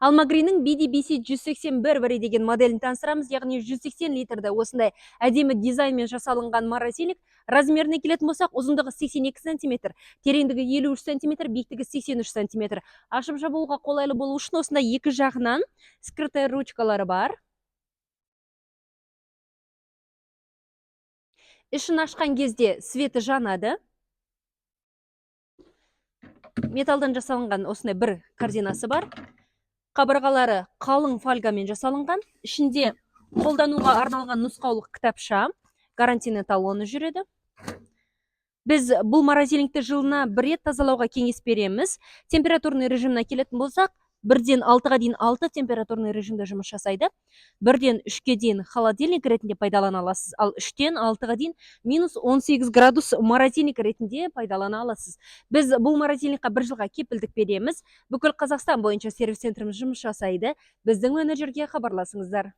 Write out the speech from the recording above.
Алмагринің BDBC 181 деген моделін таныстырамыз, яғни 180 литрді осындай әдемі дизайнмен жасалынған морозильник. Размеріне келетін болсақ, ұзындығы 82 см, тереңдігі 53 см, биіктігі 83 см. Ашып жабуға қолайлы болу үшін осындай екі жағынан скрытый ручкалары бар. Ішін ашқан кезде светі жанады. Металдан жасалынған осындай бір корзинасы бар. Қабырғалары қалың фольгамен жасалынған. Ішінде қолдануға арналған нұсқаулық кітапша, гарантийный талоны жүреді. Біз бұл морозильникті жылына бір рет тазалауға кеңес береміз. Температурный режиміне келетін болсақ, 1-ден 6-ға дейін 6 температурный режимде жұмыс жасайды. 1-ден 3-ке дейін холодильник ретінде пайдалана аласыз, ал 3-тен 6-ға дейін -18 градус морозильник ретінде пайдалана аласыз. Біз бұл морозильникқа 1 жылға кепілдік береміз. Бүкіл Қазақстан бойынша сервис центріміз жұмыс жасайды. Біздің менеджерге хабарласыңыздар.